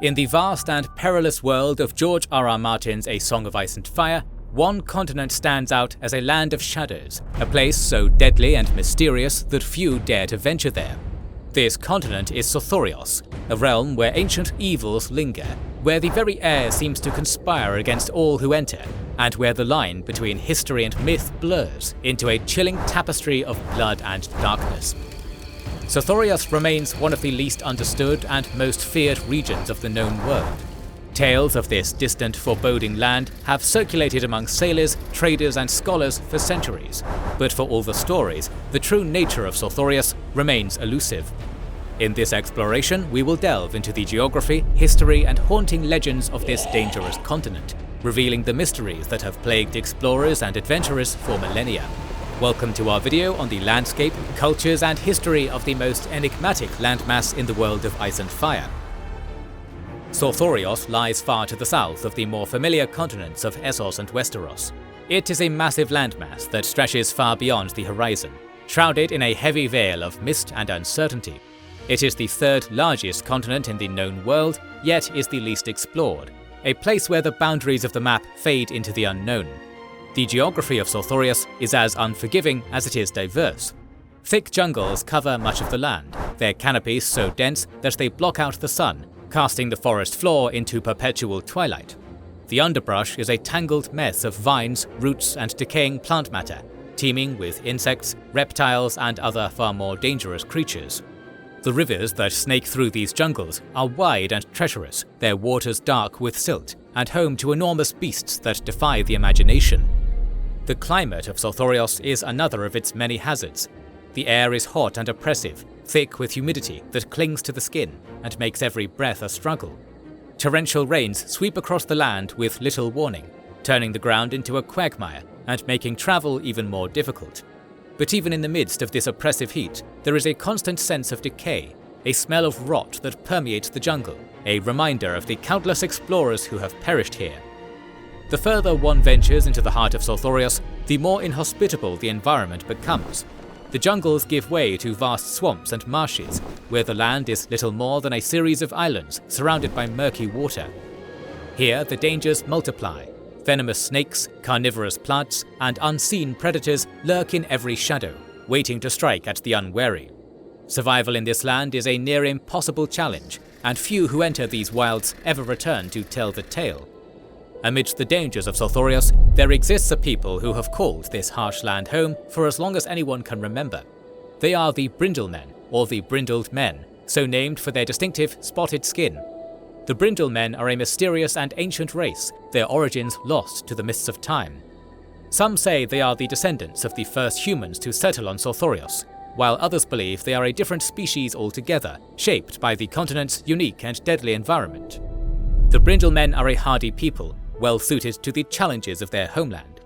In the vast and perilous world of George R.R. Martin's A Song of Ice and Fire, one continent stands out as a land of shadows, a place so deadly and mysterious that few dare to venture there. This continent is Sothorios, a realm where ancient evils linger, where the very air seems to conspire against all who enter, and where the line between history and myth blurs into a chilling tapestry of blood and darkness. Sothorios remains one of the least understood and most feared regions of the known world. Tales of this distant, foreboding land have circulated among sailors, traders and scholars for centuries, but for all the stories, the true nature of Sothorios remains elusive. In this exploration, we will delve into the geography, history and haunting legends of this dangerous continent, revealing the mysteries that have plagued explorers and adventurers for millennia. Welcome to our video on the landscape, cultures and history of the most enigmatic landmass in the world of Ice and Fire. Sothorios lies far to the south of the more familiar continents of Essos and Westeros. It is a massive landmass that stretches far beyond the horizon, shrouded in a heavy veil of mist and uncertainty. It is the third largest continent in the known world, yet is the least explored, a place where the boundaries of the map fade into the unknown. The geography of Sothorios is as unforgiving as it is diverse. Thick jungles cover much of the land, their canopies so dense that they block out the sun, casting the forest floor into perpetual twilight. The underbrush is a tangled mess of vines, roots and decaying plant matter, teeming with insects, reptiles and other far more dangerous creatures. The rivers that snake through these jungles are wide and treacherous, their waters dark with silt, and home to enormous beasts that defy the imagination. The climate of Sothorios is another of its many hazards. The air is hot and oppressive, thick with humidity that clings to the skin and makes every breath a struggle. Torrential rains sweep across the land with little warning, turning the ground into a quagmire and making travel even more difficult. But even in the midst of this oppressive heat, there is a constant sense of decay, a smell of rot that permeates the jungle, a reminder of the countless explorers who have perished here. The further one ventures into the heart of Sothorios, the more inhospitable the environment becomes. The jungles give way to vast swamps and marshes, where the land is little more than a series of islands surrounded by murky water. Here the dangers multiply. Venomous snakes, carnivorous plants, and unseen predators lurk in every shadow, waiting to strike at the unwary. Survival in this land is a near impossible challenge, and few who enter these wilds ever return to tell the tale. Amidst the dangers of Sothorios, there exists a people who have called this harsh land home for as long as anyone can remember. They are the Brindlemen, or the Brindled Men, so named for their distinctive spotted skin. The Brindlemen are a mysterious and ancient race, their origins lost to the mists of time. Some say they are the descendants of the first humans to settle on Sothorios, while others believe they are a different species altogether, shaped by the continent's unique and deadly environment. The Brindlemen are a hardy people, well suited to the challenges of their homeland.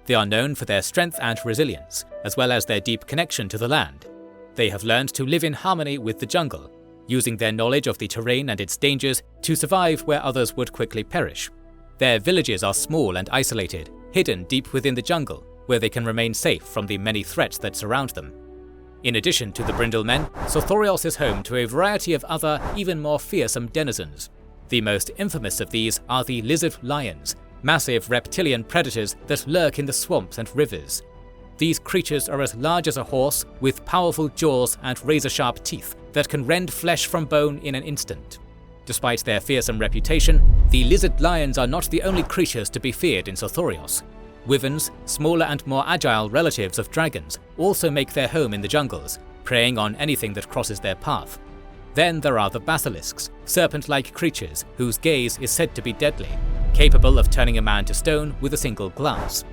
They are known for their strength and resilience, as well as their deep connection to the land. They have learned to live in harmony with the jungle, using their knowledge of the terrain and its dangers to survive where others would quickly perish. Their villages are small and isolated, hidden deep within the jungle, where they can remain safe from the many threats that surround them. In addition to the Brindlemen, Sothorios is home to a variety of other, even more fearsome denizens. The most infamous of these are the lizard lions, massive reptilian predators that lurk in the swamps and rivers. These creatures are as large as a horse, with powerful jaws and razor-sharp teeth that can rend flesh from bone in an instant. Despite their fearsome reputation, the lizard lions are not the only creatures to be feared in Sothorios. Wyverns, smaller and more agile relatives of dragons, also make their home in the jungles, preying on anything that crosses their path. Then there are the basilisks, serpent-like creatures whose gaze is said to be deadly, capable of turning a man to stone with a single glance.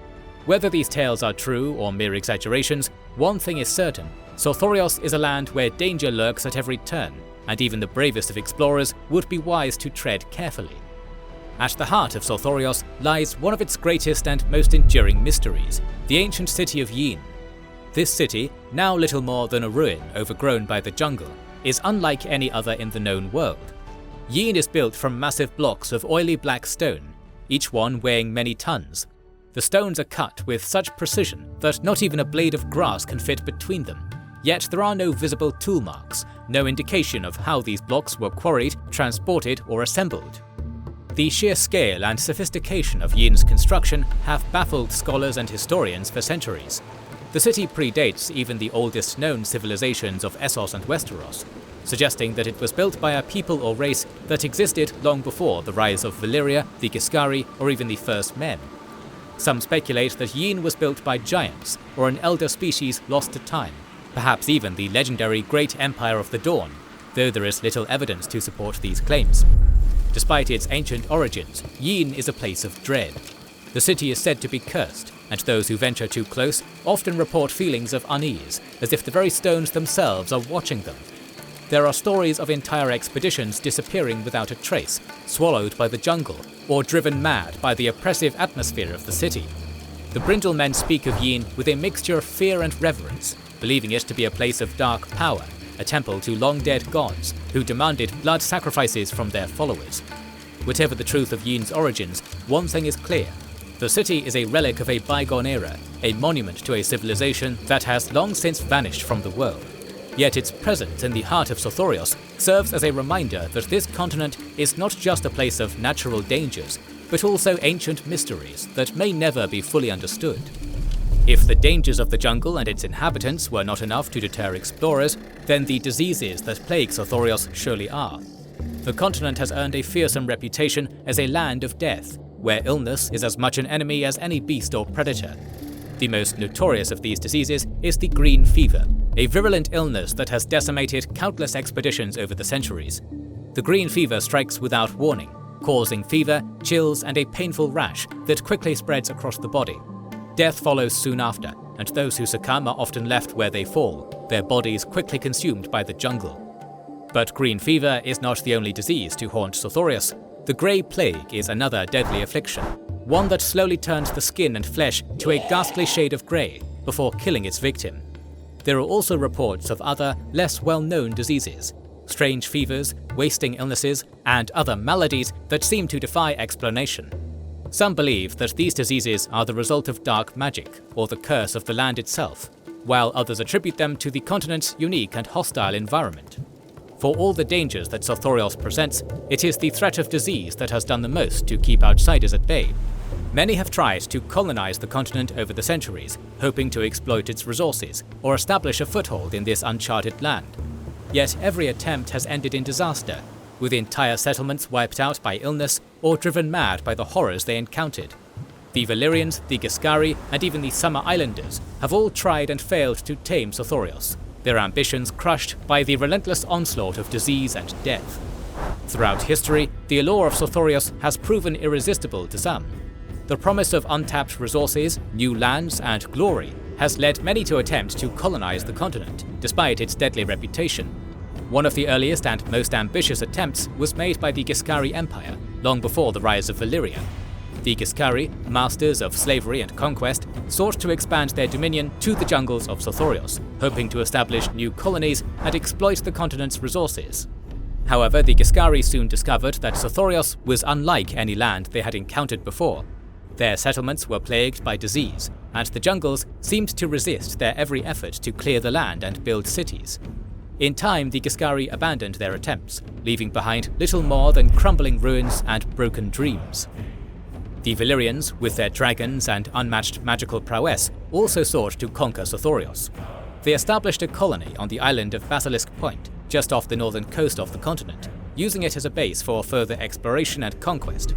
Whether these tales are true or mere exaggerations, one thing is certain: Sothorios is a land where danger lurks at every turn, and even the bravest of explorers would be wise to tread carefully. At the heart of Sothorios lies one of its greatest and most enduring mysteries, the ancient city of Yin. This city, now little more than a ruin overgrown by the jungle, is unlike any other in the known world. Yin is built from massive blocks of oily black stone, each one weighing many tons. The stones are cut with such precision that not even a blade of grass can fit between them. Yet there are no visible tool marks, no indication of how these blocks were quarried, transported, or assembled. The sheer scale and sophistication of Yin's construction have baffled scholars and historians for centuries. The city predates even the oldest known civilizations of Essos and Westeros, suggesting that it was built by a people or race that existed long before the rise of Valyria, the Giscari, or even the First Men. Some speculate that Yin was built by giants, or an elder species lost to time, perhaps even the legendary Great Empire of the Dawn, though there is little evidence to support these claims. Despite its ancient origins, Yin is a place of dread. The city is said to be cursed, and those who venture too close often report feelings of unease, as if the very stones themselves are watching them. There are stories of entire expeditions disappearing without a trace, swallowed by the jungle, or driven mad by the oppressive atmosphere of the city. The Brindle men speak of Yin with a mixture of fear and reverence, believing it to be a place of dark power, a temple to long-dead gods who demanded blood sacrifices from their followers. Whatever the truth of Yin's origins, one thing is clear. The city is a relic of a bygone era, a monument to a civilization that has long since vanished from the world. Yet its presence in the heart of Sothorios serves as a reminder that this continent is not just a place of natural dangers, but also ancient mysteries that may never be fully understood. If the dangers of the jungle and its inhabitants were not enough to deter explorers, then the diseases that plague Sothorios surely are. The continent has earned a fearsome reputation as a land of death, where illness is as much an enemy as any beast or predator. The most notorious of these diseases is the green fever, a virulent illness that has decimated countless expeditions over the centuries. The green fever strikes without warning, causing fever, chills, and a painful rash that quickly spreads across the body. Death follows soon after, and those who succumb are often left where they fall, their bodies quickly consumed by the jungle. But green fever is not the only disease to haunt Sothorios. The Grey Plague is another deadly affliction, one that slowly turns the skin and flesh to a ghastly shade of grey before killing its victim. There are also reports of other, less well-known diseases, strange fevers, wasting illnesses, and other maladies that seem to defy explanation. Some believe that these diseases are the result of dark magic, or the curse of the land itself, while others attribute them to the continent's unique and hostile environment. For all the dangers that Sothorios presents, it is the threat of disease that has done the most to keep outsiders at bay. Many have tried to colonize the continent over the centuries, hoping to exploit its resources or establish a foothold in this uncharted land. Yet every attempt has ended in disaster, with entire settlements wiped out by illness or driven mad by the horrors they encountered. The Valyrians, the Giscari, and even the Summer Islanders have all tried and failed to tame Sothorios, their ambitions crushed by the relentless onslaught of disease and death. Throughout history, the allure of Sothorios has proven irresistible to some. The promise of untapped resources, new lands, and glory has led many to attempt to colonize the continent, despite its deadly reputation. One of the earliest and most ambitious attempts was made by the Giscari Empire, long before the rise of Valyria. The Giscari, masters of slavery and conquest, sought to expand their dominion to the jungles of Sothorios, hoping to establish new colonies and exploit the continent's resources. However, the Giscari soon discovered that Sothorios was unlike any land they had encountered before. Their settlements were plagued by disease, and the jungles seemed to resist their every effort to clear the land and build cities. In time, the Giscari abandoned their attempts, leaving behind little more than crumbling ruins and broken dreams. The Valyrians, with their dragons and unmatched magical prowess, also sought to conquer Sothorios. They established a colony on the island of Basilisk Point, just off the northern coast of the continent, using it as a base for further exploration and conquest.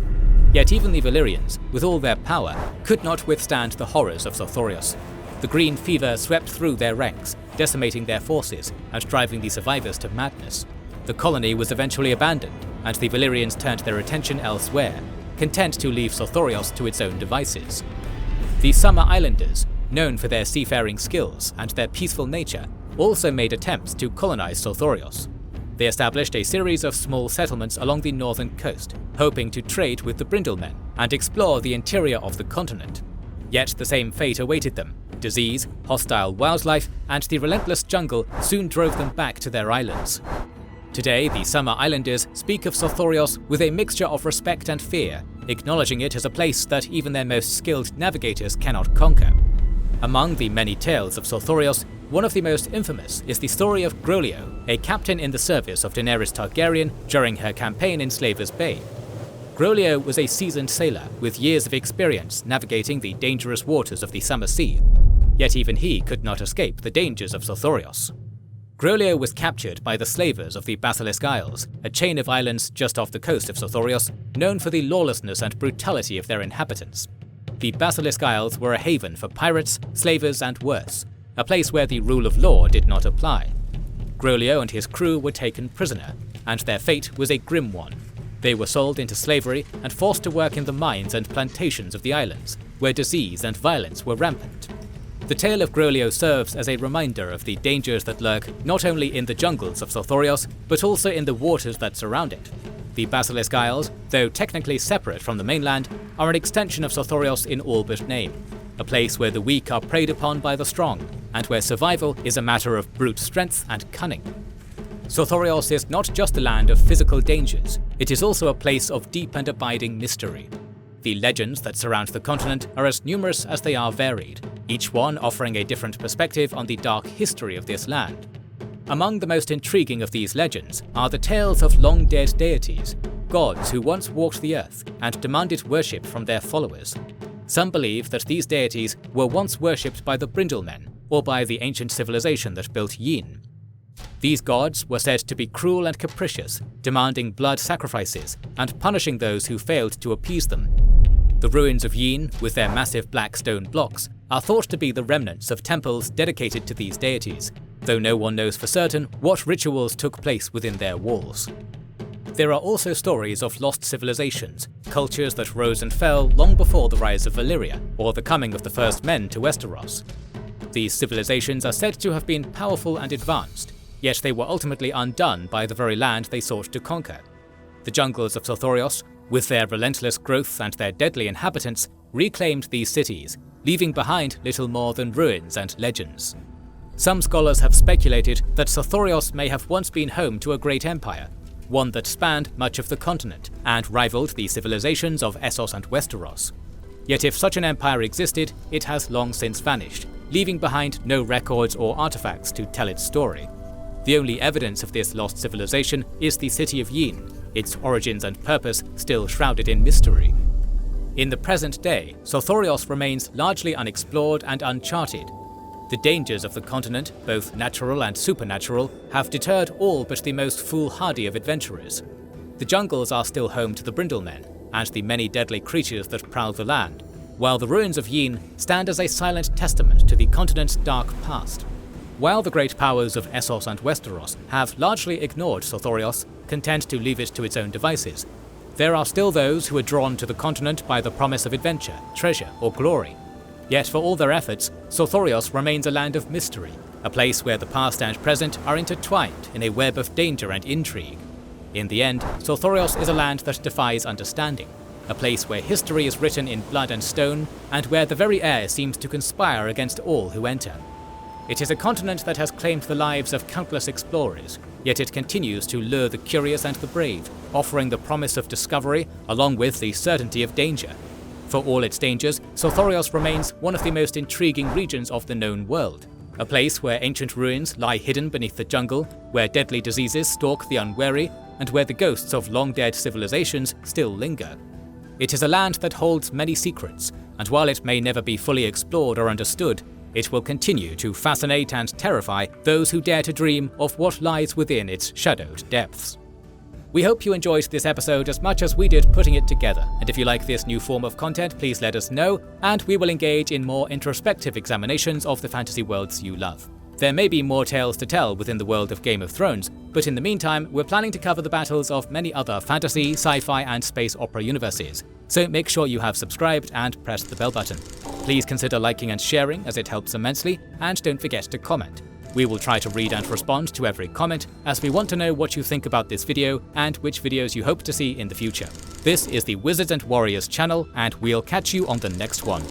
Yet even the Valyrians, with all their power, could not withstand the horrors of Sothorios. The green fever swept through their ranks, decimating their forces and driving the survivors to madness. The colony was eventually abandoned, and the Valyrians turned their attention elsewhere, content to leave Sothorios to its own devices. The Summer Islanders, known for their seafaring skills and their peaceful nature, also made attempts to colonize Sothorios. They established a series of small settlements along the northern coast, hoping to trade with the Brindle men and explore the interior of the continent. Yet the same fate awaited them. Disease, hostile wildlife, and the relentless jungle soon drove them back to their islands. Today, the Summer Islanders speak of Sothorios with a mixture of respect and fear, acknowledging it as a place that even their most skilled navigators cannot conquer. Among the many tales of Sothorios, one of the most infamous is the story of Groleo, a captain in the service of Daenerys Targaryen during her campaign in Slaver's Bay. Groleo was a seasoned sailor with years of experience navigating the dangerous waters of the Summer Sea, yet even he could not escape the dangers of Sothorios. Groleo was captured by the slavers of the Basilisk Isles, a chain of islands just off the coast of Sothorios, known for the lawlessness and brutality of their inhabitants. The Basilisk Isles were a haven for pirates, slavers, and worse, a place where the rule of law did not apply. Groleo and his crew were taken prisoner, and their fate was a grim one. They were sold into slavery and forced to work in the mines and plantations of the islands, where disease and violence were rampant. The tale of Groleo serves as a reminder of the dangers that lurk not only in the jungles of Sothorios, but also in the waters that surround it. The Basilisk Isles, though technically separate from the mainland, are an extension of Sothorios in all but name, a place where the weak are preyed upon by the strong, and where survival is a matter of brute strength and cunning. Sothorios is not just a land of physical dangers, it is also a place of deep and abiding mystery. The legends that surround the continent are as numerous as they are varied, each one offering a different perspective on the dark history of this land. Among the most intriguing of these legends are the tales of long-dead deities, gods who once walked the earth and demanded worship from their followers. Some believe that these deities were once worshipped by the Brindlemen, or by the ancient civilization that built Yin. These gods were said to be cruel and capricious, demanding blood sacrifices and punishing those who failed to appease them. The ruins of Yin, with their massive black stone blocks, are thought to be the remnants of temples dedicated to these deities, though no one knows for certain what rituals took place within their walls. There are also stories of lost civilizations, cultures that rose and fell long before the rise of Valyria, or the coming of the first men to Westeros. These civilizations are said to have been powerful and advanced, yet they were ultimately undone by the very land they sought to conquer. The jungles of Sothorios, with their relentless growth and their deadly inhabitants, reclaimed these cities, leaving behind little more than ruins and legends. Some scholars have speculated that Sothorios may have once been home to a great empire, one that spanned much of the continent and rivaled the civilizations of Essos and Westeros. Yet if such an empire existed, it has long since vanished, leaving behind no records or artifacts to tell its story. The only evidence of this lost civilization is the city of Yin, its origins and purpose still shrouded in mystery. In the present day, Sothorios remains largely unexplored and uncharted. The dangers of the continent, both natural and supernatural, have deterred all but the most foolhardy of adventurers. The jungles are still home to the Brindlemen and the many deadly creatures that prowl the land, while the ruins of Yin stand as a silent testament to the continent's dark past. While the great powers of Essos and Westeros have largely ignored Sothorios, content to leave it to its own devices, there are still those who are drawn to the continent by the promise of adventure, treasure, or glory. Yet for all their efforts, Sothorios remains a land of mystery, a place where the past and present are intertwined in a web of danger and intrigue. In the end, Sothorios is a land that defies understanding, a place where history is written in blood and stone, and where the very air seems to conspire against all who enter. It is a continent that has claimed the lives of countless explorers, yet it continues to lure the curious and the brave, offering the promise of discovery along with the certainty of danger. For all its dangers, Sothorios remains one of the most intriguing regions of the known world, a place where ancient ruins lie hidden beneath the jungle, where deadly diseases stalk the unwary, and where the ghosts of long-dead civilizations still linger. It is a land that holds many secrets, and while it may never be fully explored or understood, it will continue to fascinate and terrify those who dare to dream of what lies within its shadowed depths. We hope you enjoyed this episode as much as we did putting it together, and if you like this new form of content, please let us know, and we will engage in more introspective examinations of the fantasy worlds you love. There may be more tales to tell within the world of Game of Thrones, but in the meantime, we're planning to cover the battles of many other fantasy, sci-fi, and space opera universes, so make sure you have subscribed and pressed the bell button. Please consider liking and sharing as it helps immensely, and don't forget to comment. We will try to read and respond to every comment, as we want to know what you think about this video and which videos you hope to see in the future. This is the Wizards and Warriors channel, and we'll catch you on the next one.